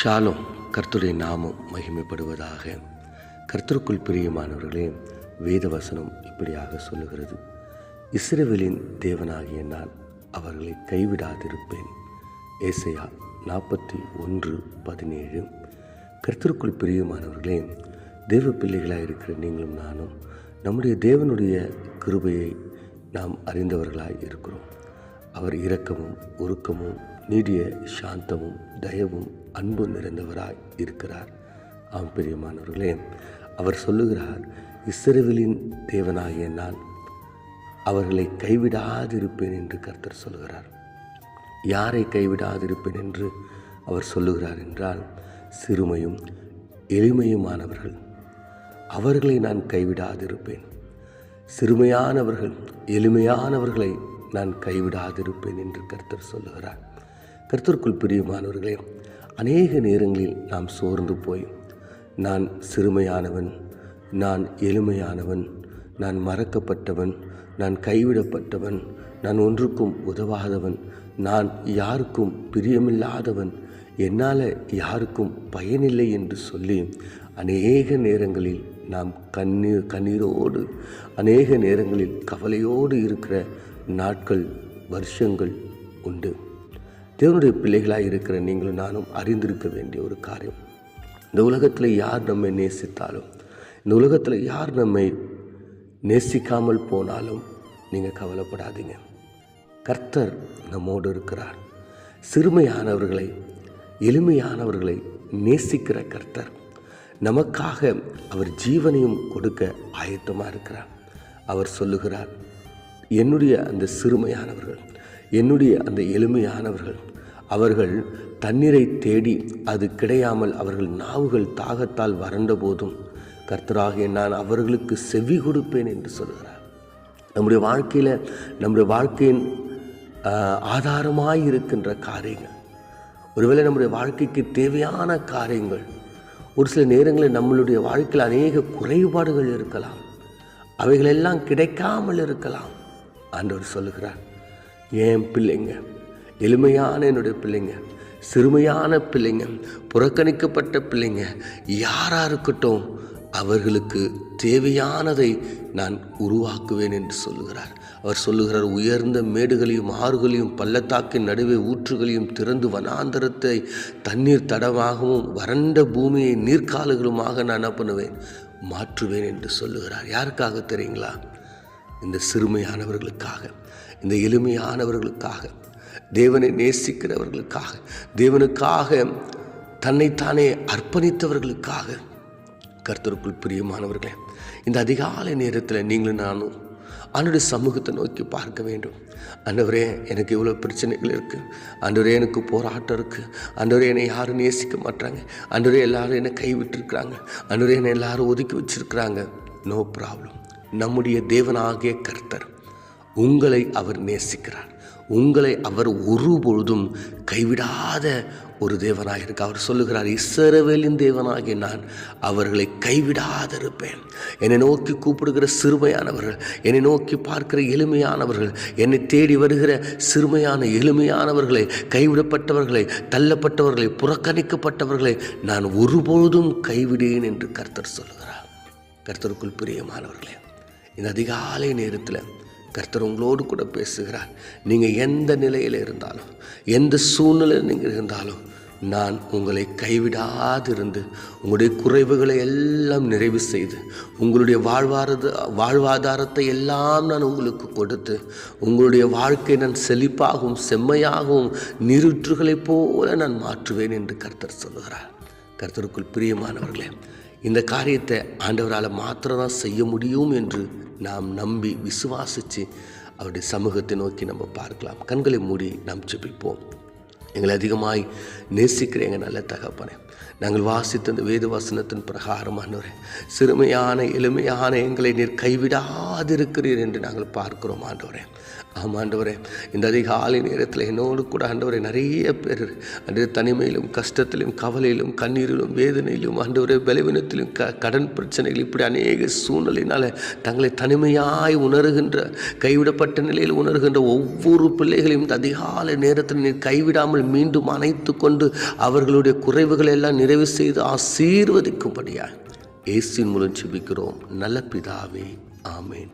Shalom. கர்த்தருடைய நாமம் மகிமைப்படுவதாக. கர்த்தருக்குள் பிரியமானவர்களே, வேத வசனம் இப்படியாக சொல்லுகிறது, இஸ்ரவேலின் தேவனாகிய நான் அவர்களை கைவிடாதிருப்பேன். ஏசாயா 41:17. கர்த்தருக்குள் பிரியமானவர்களே, தேவ பிள்ளைகளாக இருக்கிற நீங்களும் நானும் நம்முடைய தேவனுடைய கிருபையை நாம் அறிந்தவர்களாய் இருக்கிறோம். அவர் இரக்கமும் உருக்கமும் நீடிய சாந்தமும் தயவும் அன்பு நிறைந்தவராய் இருக்கிறார். ஆம் பிரியமானவர்களே, அவர் சொல்லுகிறார், இஸ்ரவேலின் தேவனாகிய நான் அவர்களை கைவிடாதிருப்பேன் என்று கர்த்தர் சொல்லுகிறார். யாரை கைவிடாதிருப்பேன் என்று அவர் சொல்லுகிறார் என்றால், சிறுமையும் எளிமையுமானவர்கள், அவர்களை நான் கைவிடாதிருப்பேன். சிறுமையானவர்கள் எளிமையானவர்களை நான் கைவிடாதிருப்பேன் என்று கர்த்தர் சொல்லுகிறார். கர்த்தருக்குள் பிரியமானவர்களே, அநேக நேரங்களில் நாம் சோர்ந்து போய், நான் சிறுமையானவன், நான் எளிமையானவன், நான் மறக்கப்பட்டவன், நான் கைவிடப்பட்டவன், நான் ஒன்றுக்கும் உதவாதவன், நான் யாருக்கும் பிரியமில்லாதவன், என்னால் யாருக்கும் பயனில்லை என்று சொல்லி அநேக நேரங்களில் நாம் கண்ணீரோடு அநேக நேரங்களில் கவலையோடு இருக்கிற நாட்கள் வருஷங்கள் உண்டு. தேவனுடைய பிள்ளைகளாக இருக்கிற நீங்களும் நானும் அறிந்திருக்க வேண்டிய ஒரு காரியம், இந்த உலகத்தில் யார் நம்மை நேசித்தாலும், இந்த உலகத்தில் யார் நம்மை நேசிக்காமல் போனாலும் நீங்கள் கவலைப்படாதீங்க. கர்த்தர் நம்மோடு இருக்கிறார். சிறுமையானவர்களை எளிமையானவர்களை நேசிக்கிற கர்த்தர் நமக்காக அவர் ஜீவனையும் கொடுக்க ஆயத்தமாக இருக்கிறார். அவர் சொல்லுகிறார், என்னுடைய அந்த சிறுமையானவர்கள், என்னுடைய அந்த எளிமையானவர்கள், அவர்கள் தண்ணீரை தேடி அது கிடையாமல் அவர்கள் நாவுகள் தாகத்தால் வறண்ட போதும் கர்த்தராகிய நான் அவர்களுக்கு செவி கொடுப்பேன் என்று சொல்கிறார். நம்முடைய வாழ்க்கையில், நம்முடைய வாழ்க்கையின் ஆதாரமாய் இருக்கின்ற காரியங்கள், ஒருவேளை நம்முடைய வாழ்க்கைக்கு தேவையான காரியங்கள், ஒரு சில நேரங்களில் நம்மளுடைய வாழ்க்கையில் அநேக குறைபாடுகள் இருக்கலாம், அவைகளெல்லாம் கிடைக்காமல் இருக்கலாம். ஆண்டவர் சொல்லுகிறார், என் பிள்ளைங்க, எளிமையான என்னுடைய பிள்ளைங்க, சிறுமையான பிள்ளைங்க, புறக்கணிக்கப்பட்ட பிள்ளைங்க யாராக இருக்கட்டும், அவர்களுக்கு தேவையானதை நான் உருவாக்குவேன் என்று சொல்லுகிறார். அவர் சொல்லுகிறார், உயர்ந்த மேடுகளையும் ஆறுகளையும் பள்ளத்தாக்கின் நடுவே ஊற்றுகளையும் திறந்து வனாந்தரத்தை தண்ணீர் தடமாகவும் வறண்ட பூமியை நீர்க்கால்களுமாக நான் என்ன பண்ணுவேன், மாற்றுவேன் என்று சொல்லுகிறார். யாருக்காக தெரியுங்களா? இந்த சிறுமையானவர்களுக்காக, இந்த எளிமையானவர்களுக்காக, தேவனை நேசிக்கிறவர்களுக்காக, தேவனுக்காக தன்னைத்தானே அர்ப்பணித்தவர்களுக்காக. கர்த்தருக்குள் பிரியமானவர்களே, இந்த அதிகாலை நேரத்தில் நீங்களும் நானும் ஆண்டவருடைய சமூகத்தை நோக்கி பார்க்க வேண்டும். ஆண்டவரே, எனக்கு இவ்வளோ பிரச்சனைகள் இருக்குது, ஆண்டவரே எனக்கு போராட்டம் இருக்குது, ஆண்டவரே என்னை யாரும் நேசிக்க மாட்டாங்க, ஆண்டவரே எல்லாரும் என்னை கைவிட்டிருக்கிறாங்க, ஆண்டவரே என்னை எல்லாரும் ஒதுக்கி வச்சிருக்கிறாங்க. No problem. நம்முடைய தேவனாகிய கர்த்தர் உங்களை அவர் நேசிக்கிறார். உங்களை அவர் ஒருபொழுதும் கைவிடாத ஒரு தேவனாக இருக்க. அவர் சொல்லுகிறார், இஸ்ரவேலின் தேவனாகிய நான் அவர்களை கைவிடாதிருப்பேன். என்னை நோக்கி கூப்பிடுகிற சிறுமையானவர்கள், என்னை நோக்கி பார்க்கிற எளிமையானவர்கள், என்னை தேடி வருகிற சிறுமையான எளிமையானவர்களை, கைவிடப்பட்டவர்களை, தள்ளப்பட்டவர்களை, புறக்கணிக்கப்பட்டவர்களை நான் ஒருபொழுதும் கைவிடேன் என்று கர்த்தர் சொல்லுகிறார். கர்த்தருக்குள் பிரியமானவர்களே, இந்த அதிகாலை நேரத்தில் கர்த்தர் உங்களோடு கூட பேசுகிறார். நீங்கள் எந்த நிலையில் இருந்தாலும், எந்த சூழ்நிலையில் நீங்கள் இருந்தாலும், நான் உங்களை கைவிடாதிருந்து உங்களுடைய குறைவுகளை எல்லாம் நிறைவு செய்து உங்களுடைய வாழ்வாதாரத்தை எல்லாம் நான் உங்களுக்கு கொடுத்து உங்களுடைய வாழ்க்கை நான் செழிப்பாகவும் செம்மையாகவும் நீரூற்றுகளைப் போல நான் மாற்றுவேன் என்று கர்த்தர் சொல்லுகிறார். கர்த்தருக்குள் பிரியமானவர்களே, இந்த காரியத்தை ஆண்டவரால் மாத்திரம்தான் செய்ய முடியும் என்று நாம் நம்பி விசுவாசித்து அவருடைய சமூகத்தை நோக்கி நம்ம பார்க்கலாம். கண்களை மூடி நாம் ஜெபிப்போம். எங்களை அதிகமாய் நேசிக்கிற எங்கள் நல்ல தகப்பனே, நாங்கள் வாசித்த இந்த வேத வசனத்தின் பிரகாரமானவரே, சிறுமையான எளிமையான எங்களை நீர் கைவிடாதிருக்கிறீர் என்று நாங்கள் பார்க்கிறோம். ஆண்டவரே, ஆமாம் ஆண்டவரே, இந்த அதிகாலை நேரத்தில் என்னோடு கூட ஆண்டவரே நிறைய பேர் அன்று தனிமையிலும் கஷ்டத்திலும் கவலையிலும் கண்ணீரிலும் வேதனையிலும் ஆண்டவரே பலவீனத்திலும் கடன் பிரச்சனைகள் இப்படி அநேக சூழ்நிலையினால் தங்களை தனிமையாய் உணர்கின்ற கைவிடப்பட்ட நிலையில் உணர்கின்ற ஒவ்வொரு பிள்ளைகளையும் இந்த அதிகாலை நேரத்தில் நீர் கைவிடாமல் மீண்டும் அணைத்து கொண்டு அவர்களுடைய குறைவுகளை எல்லாம் நிறைவு செய்து ஆசீர்வதிக்கும்படியாக இயேசுவின் மூலம் ஜெபிக்கிறோம் நல்ல பிதாவே, ஆமேன்.